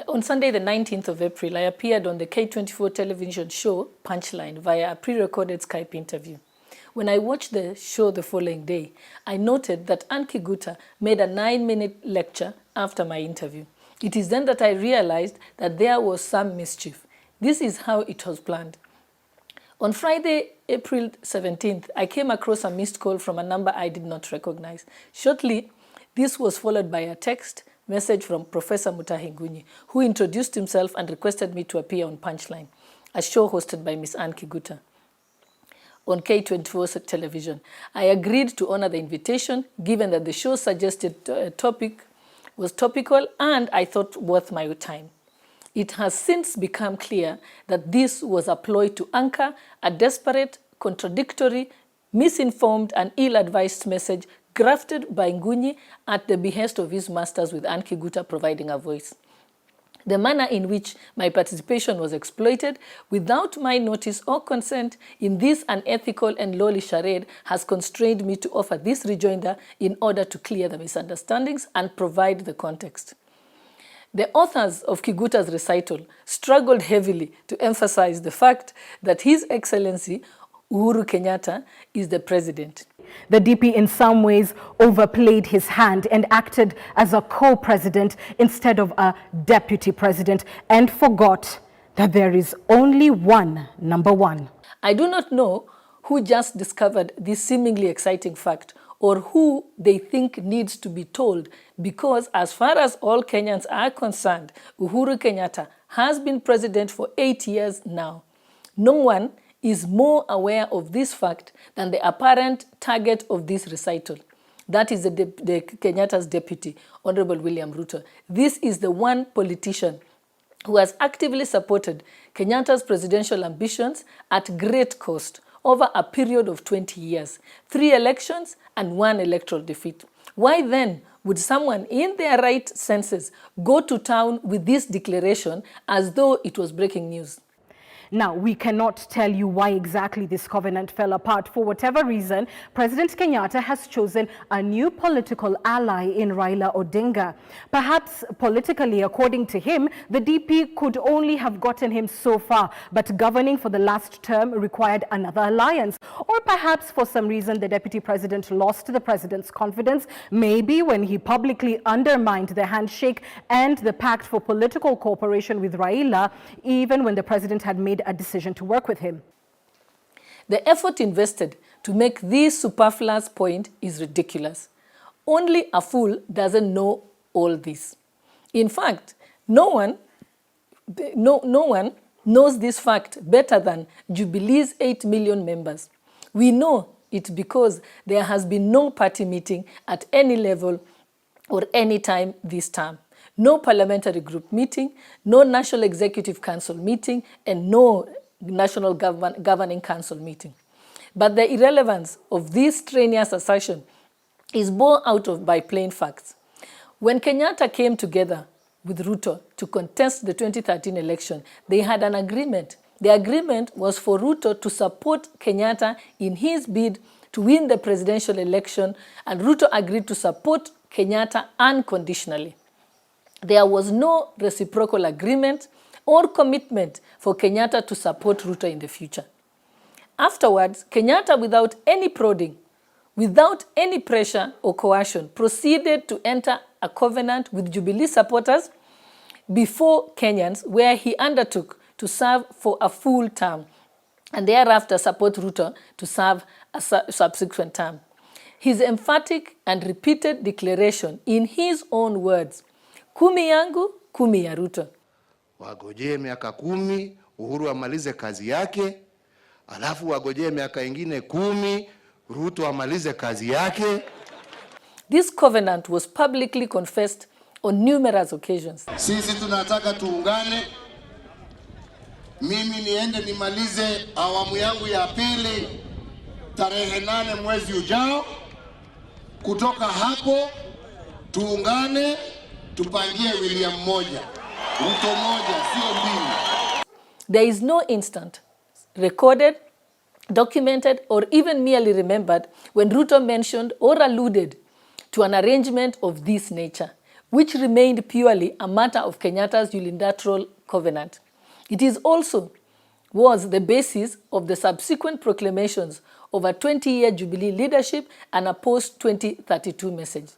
On Sunday, the 19th of April, I appeared on the K24 television show Punchline via a pre-recorded Skype interview. When I watched the show the following day, I noted that Anne Kiguta made a 9-minute lecture after my interview. It is then that I realized that there was some mischief. This is how it was planned. On Friday, April 17th, I came across a missed call from a number I did not recognize. Shortly, this was followed by a text message from Professor Mutahi Ngunyi, who introduced himself and requested me to appear on Punchline, a show hosted by Miss Anne Kiguta on K24 television. I agreed to honor the invitation, given that the show's suggested topic was topical and I thought worth my time. It has since become clear that this was a ploy to anchor a desperate, contradictory, misinformed and ill-advised message grafted by Ngunyi at the behest of his masters, with Anne Kiguta providing a voice. The manner in which my participation was exploited without my notice or consent in this unethical and lowly charade has constrained me to offer this rejoinder in order to clear the misunderstandings and provide the context. The authors of Kiguta's recital struggled heavily to emphasize the fact that His Excellency Uhuru Kenyatta is the president. The DP in some ways overplayed his hand and acted as a co-president instead of a deputy president and forgot that there is only one number one. I do not know who just discovered this seemingly exciting fact or who they think needs to be told, because as far as all Kenyans are concerned, Uhuru Kenyatta has been president for 8 years now. No one is more aware of this fact than the apparent target of this recital. That is the Kenyatta's deputy, Honorable William Ruto. This is the one politician who has actively supported Kenyatta's presidential ambitions at great cost over a period of 20 years, 3 elections and 1 electoral defeat. Why then would someone in their right senses go to town with this declaration as though it was breaking news? Now, we cannot tell you why exactly this covenant fell apart. For whatever reason, President Kenyatta has chosen a new political ally in Raila Odinga. Perhaps politically, according to him, the DP could only have gotten him so far, but governing for the last term required another alliance. Or perhaps for some reason, the deputy president lost the president's confidence, maybe when he publicly undermined the handshake and the pact for political cooperation with Raila, even when the president had made a decision to work with him. The effort invested to make this superfluous point is ridiculous. Only a fool doesn't know all this. In fact, no one knows this fact better than Jubilee's 8 million members. We know it because there has been no party meeting at any level or any time this term. No parliamentary group meeting, no National Executive Council meeting, and no National Governing Council meeting. But the irrelevance of this strenuous assertion is borne out of by plain facts. When Kenyatta came together with Ruto to contest the 2013 election, they had an agreement. The agreement was for Ruto to support Kenyatta in his bid to win the presidential election, and Ruto agreed to support Kenyatta unconditionally. There was no reciprocal agreement or commitment for Kenyatta to support Ruto in the future. Afterwards, Kenyatta, without any prodding, without any pressure or coercion, proceeded to enter a covenant with Jubilee supporters before Kenyans, where he undertook to serve for a full term and thereafter support Ruto to serve a subsequent term. His emphatic and repeated declaration, in his own words, "Kumi yangu, kumi ya Ruto." Wagojee miaka 10, Uhuru amalize kazi yake, alafu wagojee miaka ingine 10, Ruto amalize kazi yake. This covenant was publicly confessed on numerous occasions. Sisi tunataka tuungane. Mimi niende nimalize awamu yangu ya pili tarehe 8 mwezi ujao. Kutoka hapo tuungane, tupangie William moja, Ruto moja, sio mbili. There is no instant recorded, documented, or even merely remembered when Ruto mentioned or alluded to an arrangement of this nature. which remained purely a matter of Kenyatta's unilateral covenant. It is also was the basis of the subsequent proclamations of a 20-year Jubilee leadership and a post-2032 message.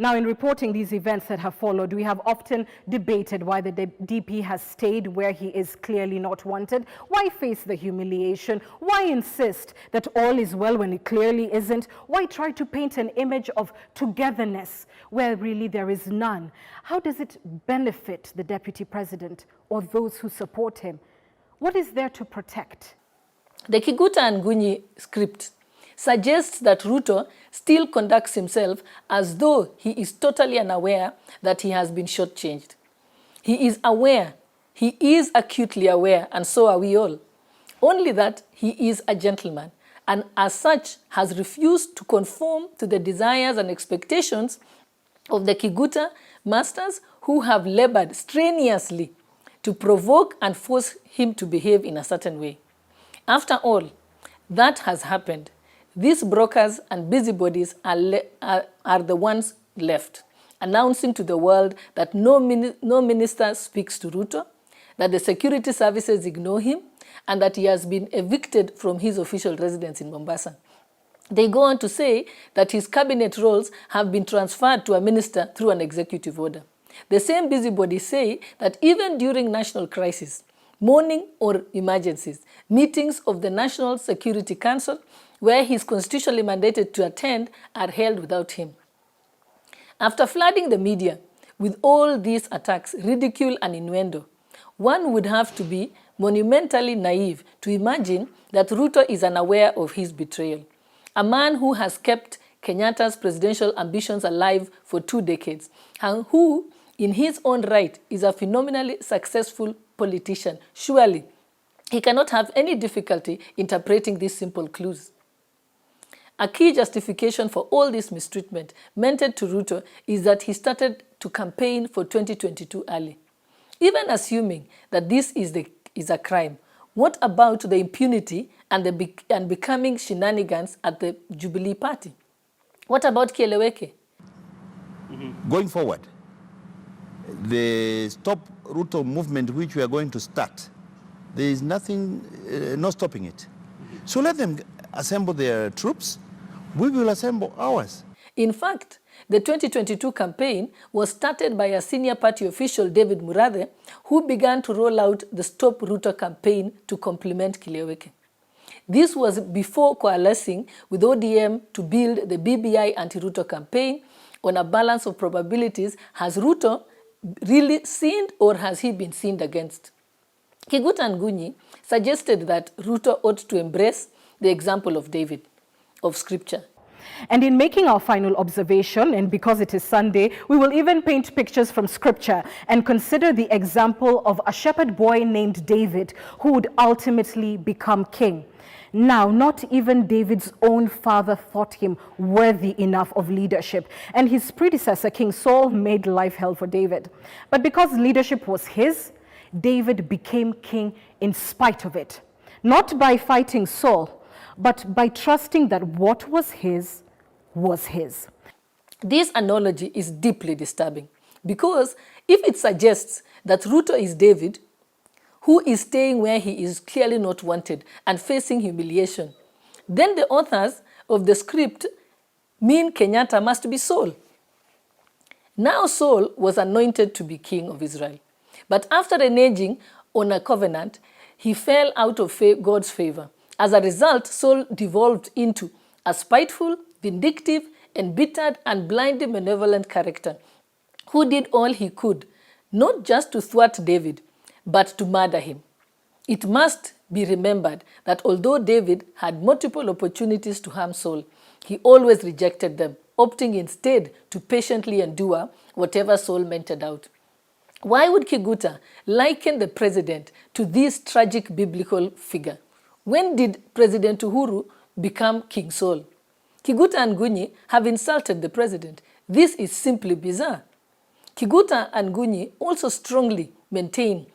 Now, in reporting these events that have followed, we have often debated why the DP has stayed where he is clearly not wanted. Why face the humiliation? Why insist that all is well when it clearly isn't? Why try to paint an image of togetherness where really there is none? How does it benefit the deputy president or those who support him? What is there to protect? The Kiguta and Gunyi script suggests that Ruto still conducts himself as though he is totally unaware that he has been shortchanged. He is aware, he is acutely aware, and so are we all. Only that he is a gentleman, and as such has refused to conform to the desires and expectations of the Kiguta masters who have labored strenuously to provoke and force him to behave in a certain way. After all that has happened, these brokers and busybodies are the ones left, announcing to the world that no minister speaks to Ruto, that the security services ignore him, and that he has been evicted from his official residence in Mombasa. They go on to say that his cabinet roles have been transferred to a minister through an executive order. The same busybodies say that even during national crisis, mourning or emergencies, meetings of the National Security Council, where he is constitutionally mandated to attend, are held without him. After flooding the media with all these attacks, ridicule and innuendo, one would have to be monumentally naive to imagine that Ruto is unaware of his betrayal. A man who has kept Kenyatta's presidential ambitions alive for 2 decades, and who, in his own right, is a phenomenally successful politician. Surely, he cannot have any difficulty interpreting these simple clues. A key justification for all this mistreatment meted to Ruto is that he started to campaign for 2022 early. Even assuming that this is a crime, what about the impunity and becoming shenanigans at the Jubilee Party? What about Kieleweke? Going forward, the Stop Ruto movement which we are going to start, there is nothing, no stopping it. So let them assemble their troops. We will assemble ours. In fact, the 2022 campaign was started by a senior party official, David Murathe, who began to roll out the Stop Ruto campaign to complement Kieleweke. This was before coalescing with ODM to build the BBI anti-Ruto campaign on a balance of probabilities. Has Ruto really sinned, or has he been sinned against? Kiguta and Gunyi suggested that Ruto ought to embrace the example of David, of Scripture. And in making our final observation, and because it is Sunday, we will even paint pictures from Scripture and consider the example of a shepherd boy named David who would ultimately become king. Now, not even David's own father thought him worthy enough of leadership, and his predecessor, King Saul, made life hell for David. But because leadership was his, David became king in spite of it, not by fighting Saul, but by trusting that what was his was his. This analogy is deeply disturbing because if it suggests that Ruto is David, who is staying where he is clearly not wanted and facing humiliation, then the authors of the script mean Kenyatta must be Saul. Now Saul was anointed to be king of Israel, but after reneging on a covenant, he fell out of God's favor. As a result, Saul devolved into a spiteful, vindictive, embittered, and blindly malevolent character who did all he could, not just to thwart David, but to murder him. It must be remembered that although David had multiple opportunities to harm Saul, he always rejected them, opting instead to patiently endure whatever Saul meted out. Why would Kiguta liken the president to this tragic biblical figure? When did President Uhuru become King Saul? Kiguta and Gunyi have insulted the president. This is simply bizarre. Kiguta and Gunyi also strongly maintain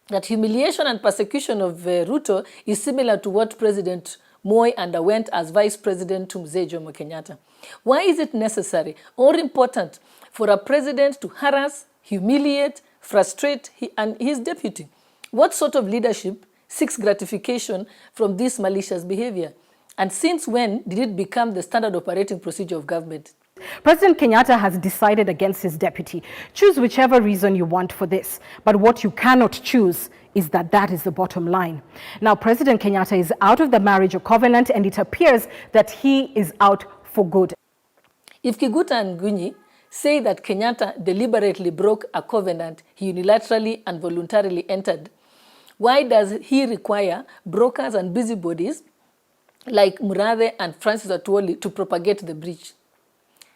that humiliation and persecution of Ruto is similar to what President Moi underwent as Vice President to Mzee Jomo Kenyatta. Why is it necessary or important for a president to harass, humiliate, frustrate his deputy? What sort of leadership seeks gratification from this malicious behavior? And since when did it become the standard operating procedure of government? President Kenyatta has decided against his deputy. Choose whichever reason you want for this. But what you cannot choose is that is the bottom line. Now, President Kenyatta is out of the marriage or covenant, and it appears that he is out for good. If Kiguta and Gunyi say that Kenyatta deliberately broke a covenant he unilaterally and voluntarily entered, why does he require brokers and busybodies like Murathe and Francis Atwoli to propagate the breach?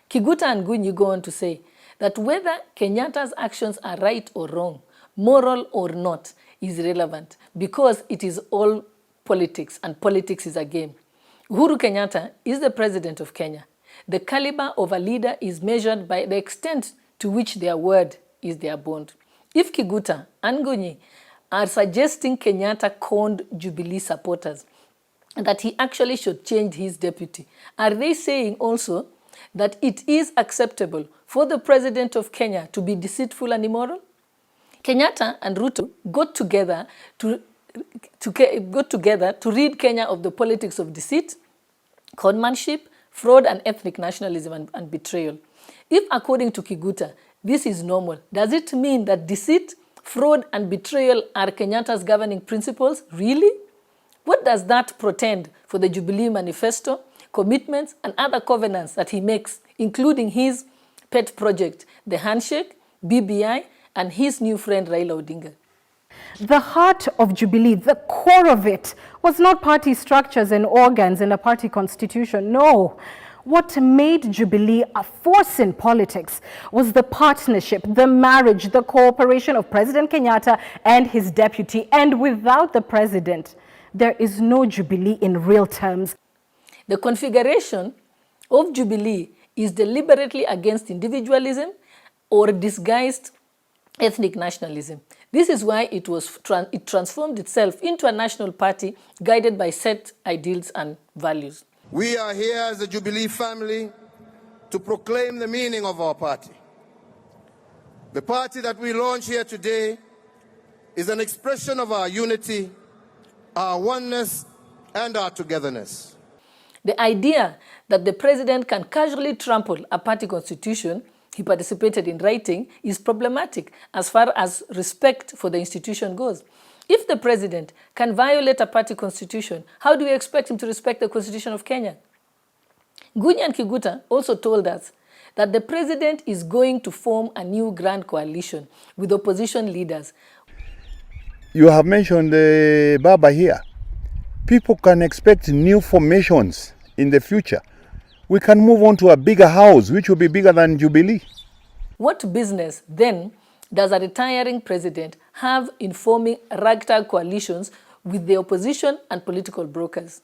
Kiguta and Gunyi go on to say that whether Kenyatta's actions are right or wrong, moral or not, is irrelevant because it is all politics, and politics is a game. Uhuru Kenyatta is the president of Kenya. The caliber of a leader is measured by the extent to which their word is their bond. If Kiguta and Gunyi are suggesting Kenyatta conned Jubilee supporters that he actually should change his deputy, are they saying also that it is acceptable for the president of Kenya to be deceitful and immoral? Kenyatta and Ruto got together to rid Kenya of the politics of deceit, conmanship, fraud, and ethnic nationalism and betrayal. If, according to Kiguta, this is normal, does it mean that deceit, fraud, and betrayal are Kenyatta's governing principles? Really? What does that portend for the Jubilee Manifesto, commitments, and other covenants that he makes, including his pet project, the handshake, BBI, and his new friend Raila Odinga? The heart of Jubilee, the core of it, was not party structures and organs in a party constitution. No. What made Jubilee a force in politics was the partnership, the marriage, the cooperation of President Kenyatta and his deputy. And without the president, there is no Jubilee in real terms. The configuration of Jubilee is deliberately against individualism or disguised ethnic nationalism. This is why it transformed itself into a national party guided by set ideals and values. We are here as the Jubilee family to proclaim the meaning of our party. The party that we launch here today is an expression of our unity, our oneness, and our togetherness. The idea that the president can casually trample a party constitution he participated in writing is problematic as far as respect for the institution goes. If the president can violate a party constitution, how do we expect him to respect the Constitution of Kenya? Gunyi and Kiguta also told us that the president is going to form a new grand coalition with opposition leaders. You have mentioned Baba here. People can expect new formations in the future. We can move on to a bigger house, which will be bigger than Jubilee. What business, then, does a retiring president have in forming ragtag coalitions with the opposition and political brokers?